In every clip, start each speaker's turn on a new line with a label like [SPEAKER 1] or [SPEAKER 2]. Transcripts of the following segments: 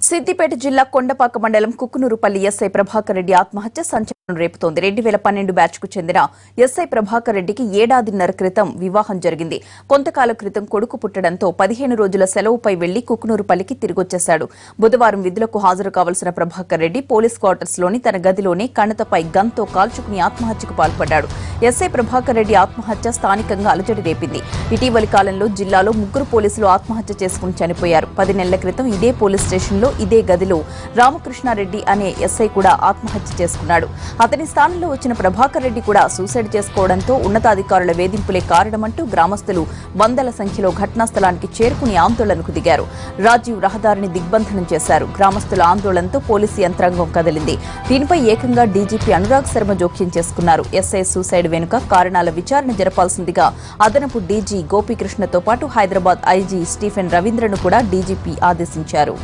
[SPEAKER 1] సిద్దిపేట జిల్లా కొండపాక మండలం కుక్కునూరుపల్లి ఎస్ఐ ప్రభాకర్ రెడ్డి ఆత్మహత్య సంచలనం రేపుతోంది. 2012 బ్యాచ్ కు చెందిన ఎస్ఐ ప్రభాకర్ రెడ్డికి ఏడాదిన్నర క్రితం వివాహం జరిగింది. కొంతకాలం క్రితం కొడుకు పుట్టడంతో 15 రోజుల సెలవుపై వెళ్లి కుక్కునూరుపల్లికి తిరిగొచ్చేశాడు. బుధవారం విధులకు హాజరు కావాల్సిన ప్రభాకర్ రెడ్డి పోలీస్ క్వార్టర్స్ లోని తన గదిలోనే కణతపై గన్తో కాల్చుకుని ఆత్మహత్యకు పాల్పడ్డాడు. ఎస్ఐ ప్రభాకర్ రెడ్డి ఆత్మహత్య స్థానికంగా అలజడి రేపింది. ఇటీవలి కాలంలో జిల్లాలో 3 పోలీసులు ఆత్మహత్య చేసుకుని చనిపోయారు. 10 నెలల క్రితం ఇదే పోలీస్ స్టేషన్లో ఇదే గదిలో రామకృష్ణారెడ్డి అనే ఎస్ఐ కూడా ఆత్మహత్య చేసుకున్నాడు. అతని స్థానంలో వచ్చిన ప్రభాకర్ రెడ్డి కూడా సూసైడ్ చేసుకోవడంతో ఉన్నతాధికారుల వేధింపులే కారణమంటూ గ్రామస్తులు వందల సంఖ్యలో ఘటనా స్థలానికి చేరుకుని ఆందోళనకు దిగారు. రాజీవ్ రహదారిని దిగ్బంధనం చేశారు. గ్రామస్తుల ఆందోళనతో పోలీసు యంత్రాంగం కదిలింది. దీనిపై ఏకంగా డీజీపీ అనురాగ్ శర్మ జోక్యం చేసుకున్నారు. ఎస్ఐ సూసైడ్ వెనుక కారణాల విచారణ జరపాల్సిందిగా అదనపు డీజీ గోపీకృష్ణతో పాటు హైదరాబాద్ ఐజీ స్టీఫెన్ రవీంద్రను కూడా డీజీపీ ఆదేశించారు.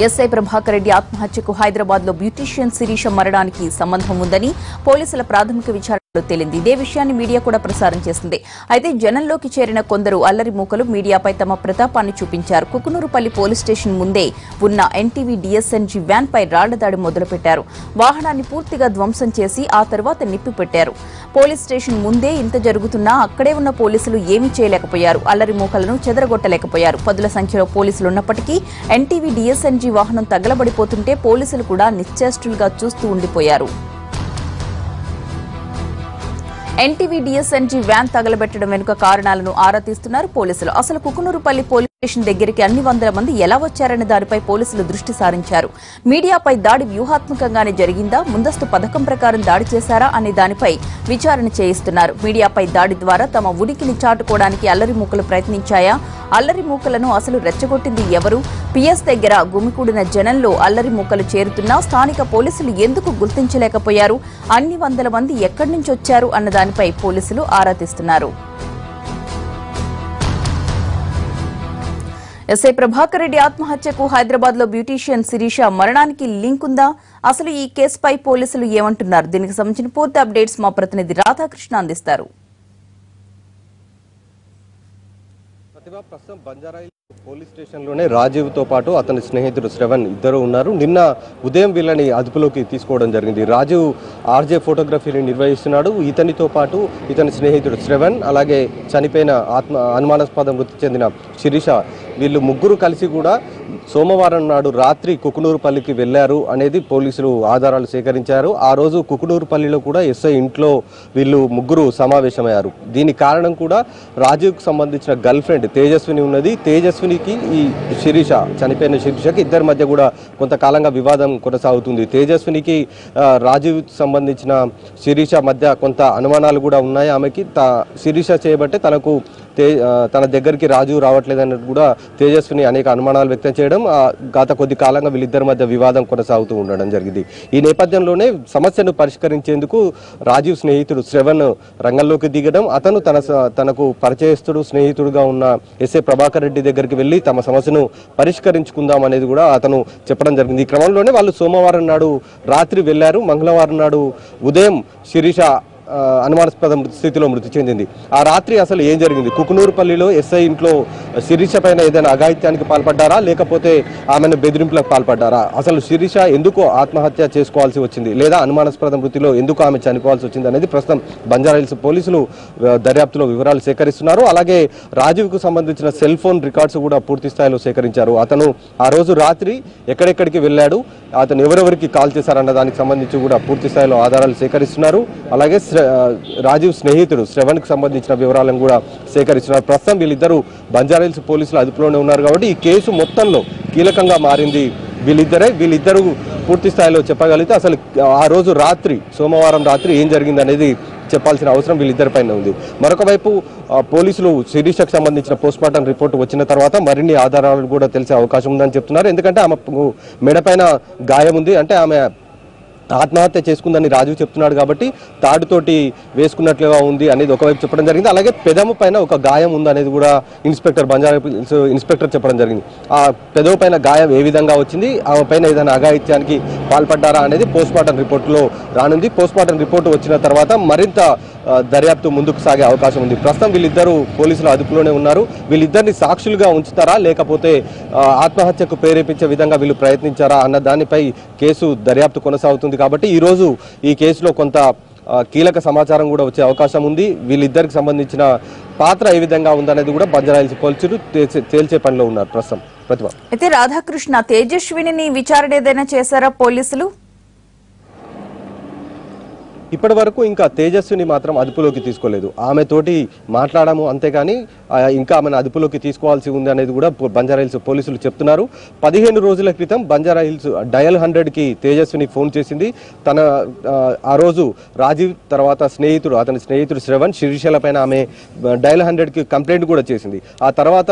[SPEAKER 1] ఎస్ఐ ప్రభాకర్ రెడ్డి ఆత్మహత్యకు హైదరాబాద్ లో బ్యూటీషియన్ శిరీష మరణానికి సంబంధం ఉందని పోలీసుల ప్రాథమిక విచారణలో తేలింది. ఇదే విషయాన్ని మీడియా కూడా ప్రసారం చేసింది. అయితే జనంలోకి చేరిన కొందరు అల్లరి మూకలు మీడియాపై తమ ప్రతాపాన్ని చూపించారు. కుకునూరుపల్లి పోలీస్ స్టేషన్ ముందే ఉన్న ఎన్టీవీ డిఎస్ఎన్జీ వ్యాన్ పై రాళ్లదాడి మొదలుపెట్టారు. వాహనాన్ని పూర్తిగా ధ్వంసం చేసి ఆ తర్వాత నిప్పు పెట్టారు. పోలీస్ స్టేషన్ ముందే ఇంత జరుగుతున్నా అక్కడే ఉన్న పోలీసులు ఏమీ చేయలేకపోయారు. అల్లరి మూకలను చెదరగొట్టలేకపోయారు. పదుల సంఖ్యలో పోలీసులున్నప్పటికీ ఎన్టీవీ డిఎస్ఎన్జీ వాహనం తగలబడిపోతుంటే పోలీసులు కూడా నిశ్చేష్టులుగా చూస్తూ ఉండిపోయారు. ఎన్టీవీ డిఎస్ఎన్జీ వ్యాన్ తగలబెట్టడం వెనుక కారణాలను ఆరా తీస్తున్నారు పోలీసులు. అసలు కుకునూరుపల్లి పోలీస్ స్టేషన్ దగ్గరికి అన్ని వందల మంది ఎలా వచ్చారనే దానిపై పోలీసులు దృష్టి సారించారు. మీడియాపై దాడి వ్యూహాత్మకంగానే జరిగిందా, ముందస్తు పథకం ప్రకారం దాడి చేశారా అనే దానిపై విచారణ చేయిస్తున్నారు. మీడియాపై దాడి ద్వారా తమ ఉనికిని చాటుకోవడానికి అల్లరి మూకలు ప్రయత్నించాయా, అల్లరి మూకలను అసలు రెచ్చగొట్టింది ఎవరు, పిఎస్ దగ్గర గుమికూడిన జనంలో అల్లరి మూకలు చేరుతున్నా స్థానిక పోలీసులు ఎందుకు గుర్తించలేకపోయారు, అన్ని వందల మంది ఎక్కడి నుంచి వచ్చారు అన్న దానిపై పోలీసులు ఆరా తీస్తున్నారు. ఎస్ఐ ప్రభాకర్ రెడ్డి ఆత్మహత్యకు హైదరాబాద్ లో బ్యూటీషియన్ శిరీష మరణానికి లింక్ ఉందా? అసలు ఈ కేసుపై పోలీసులు ఏమంటున్నారు? దీనికి సంబంధించిన పూర్తి అప్డేట్స్ మా ప్రతినిధి రాధాకృష్ణ అందిస్తారు.
[SPEAKER 2] ప్రస్తుతం బంజారాయిల్స్ పోలీస్ స్టేషన్ లోనే రాజీవ్ తో పాటు అతని స్నేహితుడు శ్రవణ్ ఇద్దరు ఉన్నారు. నిన్న ఉదయం వీళ్ళని అదుపులోకి తీసుకోవడం జరిగింది. రాజీవ్ ఆర్జే ఫోటోగ్రఫీని నిర్వహిస్తున్నాడు. ఇతనితో పాటు ఇతని స్నేహితుడు శ్రవణ్, అలాగే చనిపోయిన అనుమానాస్పద మృతి చెందిన శిరీష, వీళ్ళు ముగ్గురు కలిసి కూడా సోమవారం నాడు రాత్రి కుకునూరుపల్లికి వెళ్లారు అనేది పోలీసులు ఆధారాలు సేకరించారు. ఆ రోజు కుకునూరుపల్లిలో కూడా ఎస్ఐ ఇంట్లో వీళ్ళు ముగ్గురు సమావేశమయ్యారు. దీని కారణం కూడా రాజీవ్కి సంబంధించిన గర్ల్ ఫ్రెండ్ తేజస్విని ఉన్నది. తేజస్వినికి ఈ శిరీష, చనిపోయిన శిరీషకి ఇద్దరి మధ్య కూడా కొంతకాలంగా వివాదం కొనసాగుతుంది. తేజస్వినికి రాజీవ్కి సంబంధించిన శిరీష మధ్య కొంత అనుమానాలు కూడా ఉన్నాయి. ఆమెకి శిరీష చేయబట్టే తన దగ్గరికి రాజు రావట్లేదన్నట్టు కూడా తేజస్విని అనేక అనుమానాలు వ్యక్తం చేయడం, గత కొద్ది కాలంగా వీళ్ళిద్దరి మధ్య వివాదం కొనసాగుతూ ఉండడం జరిగింది. ఈ నేపథ్యంలోనే సమస్యను పరిష్కరించేందుకు రాజీవ్ స్నేహితుడు శ్రవణ్ రంగంలోకి దిగడం, అతను తనకు పరిచయస్తుడు స్నేహితుడుగా ఉన్న ఎస్ఐ ప్రభాకర్ రెడ్డి దగ్గరికి వెళ్లి తమ సమస్యను పరిష్కరించుకుందాం అనేది కూడా అతను చెప్పడం జరిగింది. ఈ క్రమంలోనే వాళ్ళు సోమవారం నాడు రాత్రి వెళ్లారు. మంగళవారం నాడు ఉదయం శిరీష అనుమానాస్పద స్థితిలో మృతి చెందింది. ఆ రాత్రి అసలు ఏం జరిగింది? కుకునూరుపల్లిలో ఎస్ఐ ఇంట్లో శిరీష పైన ఏదైనా అఘాయిత్యానికి పాల్పడ్డారా, లేకపోతే ఆమెను బెదిరింపులకు పాల్పడ్డారా? అసలు శిరీష ఎందుకు ఆత్మహత్య చేసుకోవాల్సి వచ్చింది, లేదా అనుమానాస్పద మృతిలో ఎందుకు ఆమె చనిపోవాల్సి వచ్చింది అనేది ప్రస్తుతం బంజారాహిల్స్ పోలీసులు దర్యాప్తులో వివరాలు సేకరిస్తున్నారు. అలాగే రాజీవ్కు సంబంధించిన సెల్ ఫోన్ రికార్డ్స్ కూడా పూర్తి స్థాయిలో సేకరించారు. అతను ఆ రోజు రాత్రి ఎక్కడెక్కడికి వెళ్ళాడు, అతను ఎవరెవరికి కాల్ చేశారన్న దానికి సంబంధించి కూడా పూర్తి స్థాయిలో ఆధారాలు సేకరిస్తున్నారు. అలాగే రాజీవ్ స్నేహితుడు శ్రవణ్కి సంబంధించిన వివరాలను కూడా సేకరిస్తున్నారు. ప్రస్తుతం వీళ్ళిద్దరూ బంజారాహిల్స్ పోలీసులు అదుపులోనే ఉన్నారు. కాబట్టి ఈ కేసు మొత్తంలో కీలకంగా మారింది వీళ్ళిద్దరూ పూర్తి స్థాయిలో చెప్పగలిగితే అసలు ఆ రోజు రాత్రి, సోమవారం రాత్రి ఏం జరిగింది అనేది చెప్పాల్సిన అవసరం వీళ్ళిద్దరిపైన ఉంది. మరొక వైపు పోలీసులు శిరీషకు సంబంధించిన పోస్ట్మార్టం రిపోర్ట్ వచ్చిన తర్వాత మరిన్ని ఆధారాలు కూడా తెలిసే అవకాశం ఉందని చెప్తున్నారు. ఎందుకంటే ఆమె మెడపైన గాయం ఉంది, అంటే ఆమె ఆత్మహత్య చేసుకుందని రాజు చెప్తున్నాడు కాబట్టి తాడుతోటి వేసుకున్నట్లుగా ఉంది అనేది ఒకవైపు చెప్పడం జరిగింది. అలాగే పెదము పైన ఒక గాయం ఉంది అనేది కూడా ఇన్స్పెక్టర్ చెప్పడం జరిగింది. ఆ పెదవు పైన గాయం ఏ విధంగా వచ్చింది, ఆమె పైన ఏదైనా అఘాయిత్యానికి పాల్పడ్డారా అనేది పోస్ట్మార్టం రిపోర్టులో రానుంది. పోస్ట్మార్టం రిపోర్టు వచ్చిన తర్వాత మరింత దర్యాప్తు ముందుకు సాగే అవకాశం ఉంది. ప్రస్తుతం వీళ్ళిద్దరూ పోలీసుల అదుపులోనే ఉన్నారు. వీళ్ళిద్దరిని సాక్షులుగా ఉంచుతారా లేకపోతే ఆత్మహత్యకు ప్రేరేపించే విధంగా వీళ్ళు ప్రయత్నించారా అన్న దానిపై కేసు దర్యాప్తు కొనసాగుతుంది. కాబట్టి ఈరోజు ఈ కేసులో కొంత కీలక సమాచారం కూడా వచ్చే అవకాశం ఉంది. వీళ్ళిద్దరికి సంబంధించిన పాత్ర ఏ విధంగా ఉందనేది కూడా బంజారాహిల్స్ పోలీసులు తేల్చే పనిలో ఉన్నారు ప్రస్తుతం. ప్రతిభ
[SPEAKER 1] అయితే రాధాకృష్ణ తేజస్విని విచారణ ఏదైనా చేశారా పోలీసులు?
[SPEAKER 2] ఇప్పటి వరకు ఇంకా తేజస్విని మాత్రం అదుపులోకి తీసుకోలేదు. ఆమె తోటి మాట్లాడము అంతేగాని ఇంకా ఆమెను అదుపులోకి తీసుకోవాల్సి ఉంది అనేది కూడా బంజారాహిల్స్ పోలీసులు చెప్తున్నారు. 15 రోజుల క్రితం బంజారాహిల్స్ డయల్ 100కి తేజస్విని ఫోన్ చేసింది. ఆ రోజు రాజీవ్ తర్వాత అతని స్నేహితుడు శ్రవణ్ శిరీషల పైన ఆమె డయల్ 100కి కంప్లైంట్ కూడా చేసింది. ఆ తర్వాత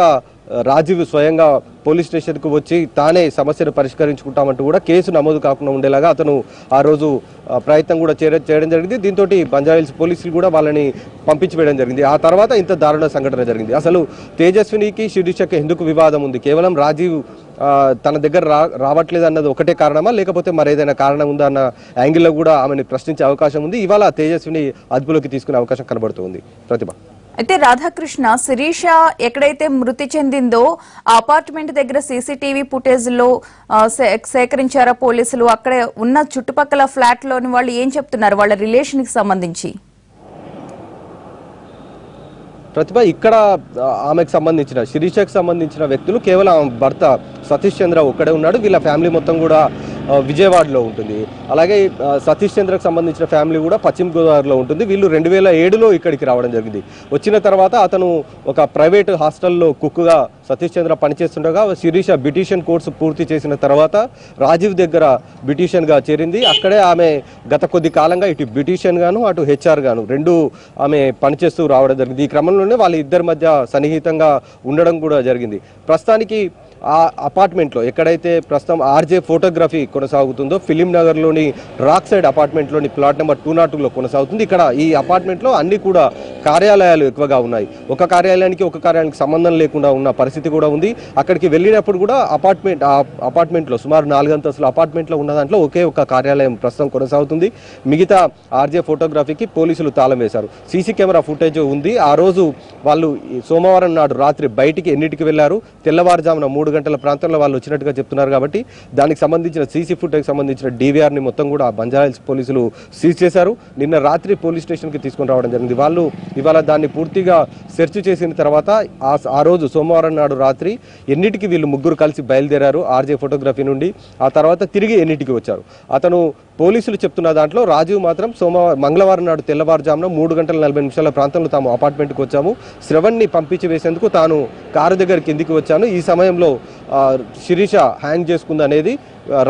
[SPEAKER 2] రాజీవ్ స్వయంగా పోలీస్ స్టేషన్కు వచ్చి తానే సమస్యను పరిష్కరించుకుంటామంటూ కూడా కేసు నమోదు కాకుండా ఉండేలాగా అతను ఆ రోజు ప్రయత్నం కూడా చేయడం జరిగింది. దీంతో బంజారాహిల్స్ పోలీసులు కూడా వాళ్ళని పంపించి వేయడం జరిగింది. ఆ తర్వాత ఇంత దారుణ సంఘటన జరిగింది. అసలు తేజస్వినికి శిరీషకి ఎందుకు వివాదం ఉంది? కేవలం రాజీవ్ తన దగ్గర రావట్లేదు అన్నది ఒకటే కారణమా లేకపోతే మరేదైనా కారణం ఉందా అన్న యాంగిల్లో కూడా ఆమెను ప్రశ్నించే అవకాశం ఉంది. ఇవాళ తేజస్విని అదుపులోకి తీసుకునే అవకాశం కనబడుతుంది. ప్రతిభ
[SPEAKER 1] అయితే రాధాకృష్ణ శిరీష ఎక్కడైతే మృతి చెందిందో ఆ అపార్ట్మెంట్ దగ్గర సీసీటీవీ ఫుటేజ్ లో సేకరించారా పోలీసులు? అక్కడ ఉన్న చుట్టుపక్కల ఫ్లాట్ లోని వాళ్ళు ఏం చెప్తున్నారు వాళ్ళ రిలేషన్ కి సంబంధించి?
[SPEAKER 2] ప్రతిభ ఇక్కడ ఆమెకు సంబంధించిన శిరీషకు సంబంధించిన వ్యక్తులు కేవలం భర్త సతీష్ చంద్ర ఒక్కడే ఉన్నాడు. వీళ్ళ ఫ్యామిలీ మొత్తం కూడా విజయవాడలో ఉంటుంది. అలాగే సతీష్ చంద్రకు సంబంధించిన ఫ్యామిలీ కూడా పశ్చిమ గోదావరిలో ఉంటుంది. వీళ్ళు 2007లో ఇక్కడికి రావడం జరిగింది. వచ్చిన తర్వాత అతను ఒక ప్రైవేట్ హాస్టల్లో కుక్గా సతీష్ చంద్ర పనిచేస్తుండగా శిరీష బ్యూటీషియన్ కోర్సు పూర్తి చేసిన తర్వాత రాజీవ్ దగ్గర బ్యూటీషియన్గా చేరింది. అక్కడే ఆమె గత కొద్ది కాలంగా ఇటు బ్యూటీషియన్ గాను అటు హెచ్ఆర్ గాను రెండు ఆమె పనిచేస్తూ రావడం జరిగింది. ఈ క్రమంలోనే వాళ్ళ ఇద్దరి మధ్య సన్నిహితంగా ఉండడం కూడా జరిగింది. ప్రస్తుతానికి ఆ అపార్ట్మెంట్లో ఎక్కడైతే ప్రస్తుతం ఆర్జే ఫోటోగ్రఫీ కొనసాగుతుందో ఫిలిం నగర్లోని రాక్ సైడ్ అపార్ట్మెంట్లోని ప్లాట్ నెంబర్ 202లో కొనసాగుతుంది. ఇక్కడ ఈ అపార్ట్మెంట్లో అన్ని కూడా కార్యాలయాలు ఎక్కువగా ఉన్నాయి. ఒక కార్యాలయానికి సంబంధం లేకుండా ఉన్న పరిస్థితి కూడా ఉంది. అక్కడికి వెళ్ళినప్పుడు కూడా అపార్ట్మెంట్లో సుమారు 4 అంతస్తుల అపార్ట్మెంట్లో ఉన్న దాంట్లో ఒకే ఒక కార్యాలయం ప్రస్తుతం కొనసాగుతుంది. మిగతా ఆర్జే ఫోటోగ్రఫీకి పోలీసులు తాళం వేశారు. సీసీ కెమెరా ఫుటేజ్ ఉంది. ఆ రోజు వాళ్ళు సోమవారం నాడు రాత్రి బయటికి ఎన్నిటికి వెళ్లారు, తెల్లవారుజామున 3 గంటల ప్రాంతంలో వాళ్ళు వచ్చినట్టుగా చెప్తున్నారు. కాబట్టి దానికి సంబంధించిన సీసీ ఫుటేజ్ సంబంధించిన DVRని మొత్తం కూడా బంజారాహిల్స్ పోలీసులు సీజ్ చేశారు. నిన్న రాత్రి పోలీస్ స్టేషన్కి తీసుకొని రావడం జరిగింది. వాళ్ళు ఇవాళ దాన్ని పూర్తిగా సెర్చ్ చేసిన తర్వాత ఆ రోజు సోమవారం నాడు రాత్రి ఎన్నిటికి వీళ్ళు ముగ్గురు కలిసి బయలుదేరారు ఆర్జే ఫోటోగ్రఫీ నుండి. ఆ తర్వాత తిరిగి ఎన్నిటికి వచ్చారు. అతను పోలీసులు చెప్తున్న దాంట్లో రాజీవ్ మాత్రం మంగళవారం నాడు తెల్లవారుజామున 3:40 ప్రాంతంలో తాము అపార్ట్మెంట్కి వచ్చాము, శ్రవణ్ని పంపించి వేసేందుకు తాను కారు దగ్గర కిందికి వచ్చాను, ఈ సమయంలో శిరీష హ్యాంగ్ చేసుకుంది అనేది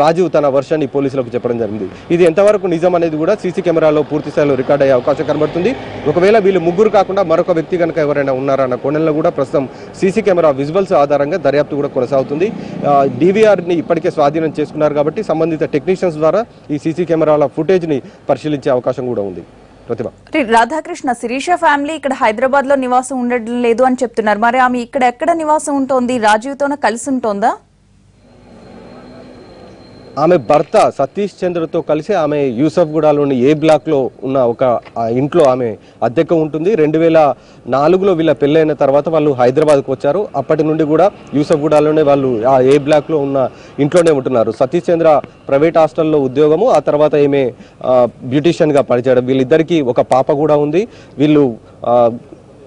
[SPEAKER 2] రాజీవ్ తన వర్షాన్ని పోలీసులకు చెప్పడం జరిగింది. ఇది ఎంతవరకు నిజం అనేది కూడా సీసీ కెమెరాలో పూర్తి స్థాయిలో రికార్డ్ అయ్యే అవకాశం కనబడుతుంది. ఒకవేళ వీళ్ళు ముగ్గురు కాకుండా మరొక వ్యక్తి కనుక ఎవరైనా ఉన్నారన్న కోణంలో కూడా ప్రస్తుతం సీసీ కెమెరా విజువల్స్ ఆధారంగా దర్యాప్తు కూడా కొనసాగుతుంది. DVRని ఇప్పటికే స్వాధీనం చేసుకున్నారు కాబట్టి సంబంధిత టెక్నీషియన్స్ ద్వారా ఈ సీసీ కెమెరాల ఫుటేజ్ని పరిశీలించే అవకాశం కూడా ఉంది.
[SPEAKER 1] రాధాకృష్ణ శిరీష ఫ్యామిలీ ఇక్కడ హైదరాబాద్ లో నివాసం ఉండడం లేదు అని చెప్తున్నారు. మరి ఆమె ఇక్కడ ఎక్కడ నివాసం ఉంటుంది? రాజీవ్తోనే కలిసి ఉంటుందా?
[SPEAKER 2] ఆమె భర్త సతీష్ చంద్రతో కలిసి ఆమె యూసఫ్గూడలోని ఏ బ్లాక్లో ఉన్న ఒక ఇంట్లో ఆమె అద్దెకు ఉంటుంది. 2004లో వీళ్ళ పెళ్ళైన తర్వాత వాళ్ళు హైదరాబాద్కు వచ్చారు. అప్పటి నుండి కూడా యూసఫ్గూడలోనే వాళ్ళు ఆ ఏ బ్లాక్లో ఉన్న ఇంట్లోనే ఉంటున్నారు. సతీష్ చంద్ర ప్రైవేట్ హాస్టల్లో ఉద్యోగము, ఆ తర్వాత ఈమె బ్యూటీషియన్గా పనిచేయడం. వీళ్ళిద్దరికీ ఒక పాప కూడా ఉంది. వీళ్ళు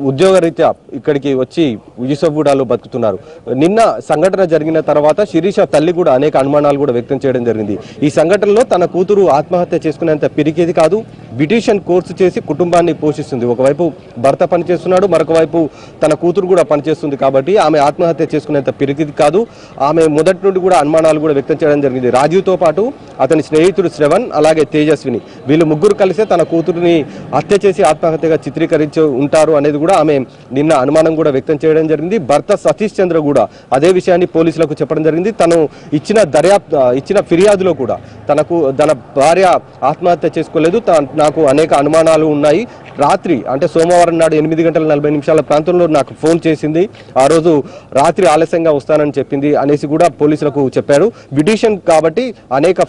[SPEAKER 2] ఉద్యోగరీత్యా ఇక్కడికి వచ్చి యూసఫ్గూడలో బతుకుతున్నారు. నిన్న సంఘటన జరిగిన తర్వాత శిరీష తల్లి కూడా అనేక అనుమానాలు కూడా వ్యక్తం చేయడం జరిగింది. ఈ సంఘటనలో తన కూతురు ఆత్మహత్య చేసుకునేంత పిరికేది కాదు, బ్యూటీషియన్ కోర్సు చేసి కుటుంబాన్ని పోషిస్తుంది. ఒకవైపు భర్త పనిచేస్తున్నాడు, మరొక వైపు తన కూతురు కూడా పనిచేస్తుంది. కాబట్టి ఆమె ఆత్మహత్య చేసుకునేంత పిరికేది కాదు. ఆమె మొదటి నుండి కూడా అనుమానాలు కూడా వ్యక్తం చేయడం జరిగింది. రాజీవ్తో పాటు అతని స్నేహితుడు శ్రవణ్ అలాగే తేజస్విని వీళ్ళు ముగ్గురు కలిసే తన కూతురుని హత్య చేసి ఆత్మహత్యగా చిత్రీకరించి ఉంటారు అనేది కూడా ఆమె నిన్న అనుమానం కూడా వ్యక్తం చేయడం జరిగింది. భర్త సతీష్ చంద్ర కూడా అదే విషయాన్ని పోలీసులకు చెప్పడం జరిగింది. తను ఇచ్చిన ఫిర్యాదులో కూడా తన భార్య ఆత్మహత్య చేసుకోలేదు, నాకు అనేక అనుమానాలు ఉన్నాయి, రాత్రి అంటే సోమవారం నాడు 8:40 ప్రాంతంలో నాకు ఫోన్ చేసింది, ఆ రోజు రాత్రి ఆలస్యంగా వస్తానని చెప్పింది అనేసి కూడా పోలీసులకు చెప్పారు. బ్యూటిషియన్ కాబట్టి అనేక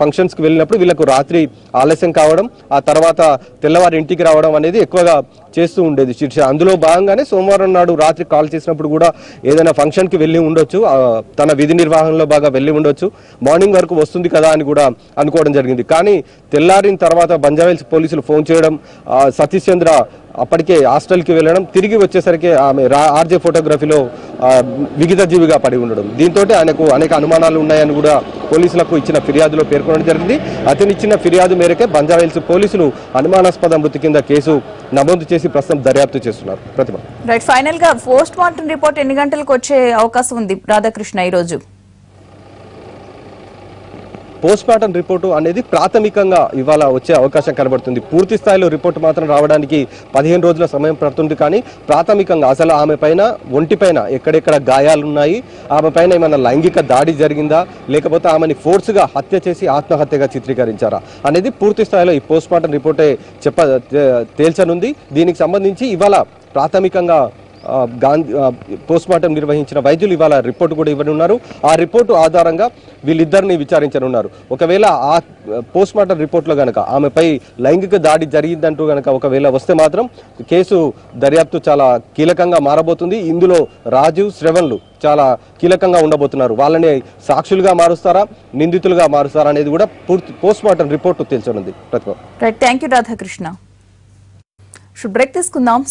[SPEAKER 2] ఫంక్షన్స్ కి వెళ్ళినప్పుడు వీళ్ళకు రాత్రి ఆలస్యం కావడం, ఆ తర్వాత తెల్లవారి ఇంటికి రావడం అనేది ఎక్కువగా చేస్తూ ఉండేది శీర్ష. అందులో భాగంగానే సోమవారం నాడు రాత్రి కాల్ చేసినప్పుడు కూడా ఏదైనా ఫంక్షన్ కి వెళ్ళి ఉండొచ్చు, తన విధి నిర్వహణలో బాగా వెళ్ళి ఉండొచ్చు, మార్నింగ్ వరకు వస్తుంది కదా అని కూడా అనుకోవడం జరిగింది. కానీ తెల్లారిన తర్వాత బంజారాహిల్స్ పోలీసులు ఫోన్ చేయడం, సతీష్ చంద్ర అప్పటికే హాస్టల్కి వెళ్ళడం, తిరిగి వచ్చేసరికి ఆమె ఆర్జే ఫోటోగ్రఫీలో విగిత జీవిగా పడి ఉండడం, దీంతో ఆయనకు అనేక అనుమానాలు ఉన్నాయని కూడా పోలీసులకు ఇచ్చిన ఫిర్యాదులో పేర్కొనడం జరిగింది. అతను ఇచ్చిన ఫిర్యాదు మేరకే బంజారాహిల్స్ పోలీసులు అనుమానాస్పద మృతి కింద కేసు నమోదు చేసి ప్రస్తుతం దర్యాప్తు చేస్తున్నారు. ప్రతిభ
[SPEAKER 1] రైట్, ఫైనల్ గా పోస్ట్ మార్టం రిపోర్ట్ ఎన్ని గంటలకు వచ్చే అవకాశం ఉంది రాధాకృష్ణ ఈ రోజు?
[SPEAKER 2] పోస్ట్ మార్టం రిపోర్టు అనేది ప్రాథమికంగా ఇవాళ వచ్చే అవకాశం కనబడుతుంది. పూర్తి స్థాయిలో రిపోర్టు మాత్రం రావడానికి 15 రోజుల సమయం పడుతుంది. కానీ ప్రాథమికంగా అసలు ఆమె పైన ఒంటిపైన ఎక్కడెక్కడ గాయాలున్నాయి, ఆమె పైన ఏమైనా లైంగిక దాడి జరిగిందా, లేకపోతే ఆమెని ఫోర్స్గా హత్య చేసి ఆత్మహత్యగా చిత్రీకరించారా అనేది పూర్తి స్థాయిలో ఈ పోస్ట్ మార్టం రిపోర్టే తేల్చనుంది. దీనికి సంబంధించి ఇవాళ ప్రాథమికంగా పోస్ట్ మార్టం నిర్వహించిన వైద్యులు ఇవాళ రిపోర్టు కూడా ఇవ్వనున్నారు. ఆ రిపోర్టు ఆధారంగా వీళ్ళిద్దరిని విచారించనున్నారు. ఒకవేళ ఆ పోస్ట్ మార్టం రిపోర్ట్లో గనక ఆమెపై లైంగిక దాడి జరిగిందంటూ గనక ఒకవేళ వస్తే మాత్రం కేసు దర్యాప్తు చాలా కీలకంగా మారబోతుంది. ఇందులో రాజీవ్, శ్రవణ్లు చాలా కీలకంగా ఉండబోతున్నారు. వాళ్ళని సాక్షులుగా మారుస్తారా, నిందితులుగా మారుస్తారా అనేది కూడా పూర్తి పోస్ట్ మార్టం రిపోర్టు తెలుసనుంది.
[SPEAKER 1] Right, thank you Radhakrishna. Break తీసుకుందాం.